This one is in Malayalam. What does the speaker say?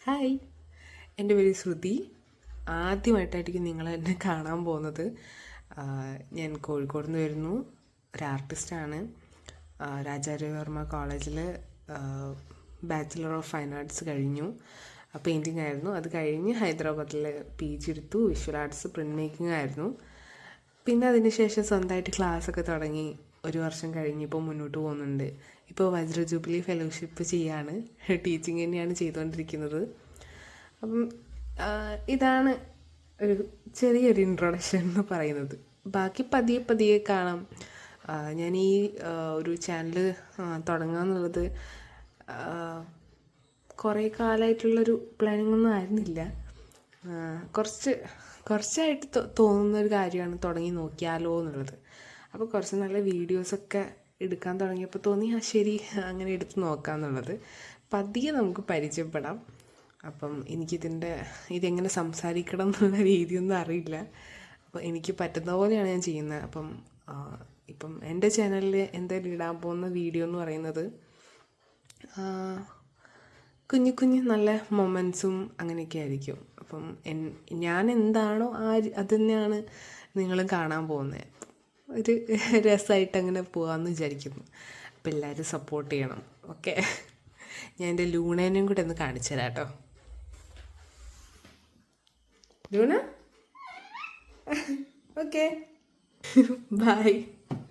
ഹായ്, എൻ്റെ പേര് ശ്രുതി. ആദ്യമായിട്ടായിരിക്കും നിങ്ങൾ എന്നെ കാണാൻ പോകുന്നത്. ഞാൻ കോഴിക്കോട് നിന്ന് വരുന്നു. ഒരു ആർട്ടിസ്റ്റാണ്. രാജാരവിവർമ്മ കോളേജിൽ ബാച്ചിലർ ഓഫ് ഫൈൻ ആർട്സ് കഴിഞ്ഞു. പെയിൻറ്റിങ് ആയിരുന്നു. അത് കഴിഞ്ഞ് ഹൈദരാബാദിൽ PG എടുത്തു. വിഷ്വൽ ആർട്സ്, പ്രിൻറ്റ് മേക്കിംഗ് ആയിരുന്നു. പിന്നെ അതിന് ശേഷം സ്വന്തമായിട്ട് ക്ലാസ്സൊക്കെ തുടങ്ങി. ഒരു വർഷം കഴിഞ്ഞിപ്പോൾ മുന്നോട്ട് പോകുന്നുണ്ട്. ഇപ്പോൾ വജ്ര ജൂബിലി ഫെലോഷിപ്പ് ചെയ്യാണ്. ടീച്ചിങ് തന്നെയാണ് ചെയ്തുകൊണ്ടിരിക്കുന്നത്. അപ്പം ഇതാണ് ഒരു ചെറിയൊരു ഇൻട്രൊഡക്ഷൻ എന്ന് പറയുന്നത്. ബാക്കി പതിയെ പതിയെ കാണാം. ഞാൻ ഈ ഒരു ചാനൽ തുടങ്ങുക എന്നുള്ളത് കുറേ കാലമായിട്ടുള്ളൊരു പ്ലാനിങ് ഒന്നും ആയിരുന്നില്ല. കുറച്ചായിട്ട് തോന്നുന്നൊരു കാര്യമാണ് തുടങ്ങി നോക്കിയാലോ എന്നുള്ളത്. അപ്പോൾ കുറച്ച് നല്ല വീഡിയോസൊക്കെ എടുക്കാൻ തുടങ്ങിയപ്പോൾ തോന്നി ശരി അങ്ങനെ എടുത്ത് നോക്കാമെന്നുള്ളത്. പതിയെ നമുക്ക് പരിചയപ്പെടാം. അപ്പം ഇതെങ്ങനെ സംസാരിക്കണം എന്നുള്ള രീതിയൊന്നും അറിയില്ല. അപ്പോൾ എനിക്ക് പറ്റുന്ന പോലെയാണ് ഞാൻ ചെയ്യുന്നത്. ഇപ്പം എൻ്റെ ചാനലിൽ എന്തായാലും ഇടാൻ പോകുന്ന വീഡിയോ എന്ന് പറയുന്നത് കുഞ്ഞു കുഞ്ഞു നല്ല മൊമെൻറ്റ്സും അങ്ങനെയൊക്കെ ആയിരിക്കും. അപ്പം ഞാൻ എന്താണോ അത് തന്നെയാണ് നിങ്ങളും കാണാൻ പോകുന്നത്. ഒരു രസമായിട്ട് അങ്ങനെ പോകാമെന്ന് വിചാരിക്കുന്നു. അപ്പം എല്ലാവരും സപ്പോർട്ട് ചെയ്യണം. ഓക്കെ, ഞാൻ എൻ്റെ ലൂണേനെയും കൂടെ ഒന്ന് കാണിച്ചു തരാം കേട്ടോ. Luna, okay, by.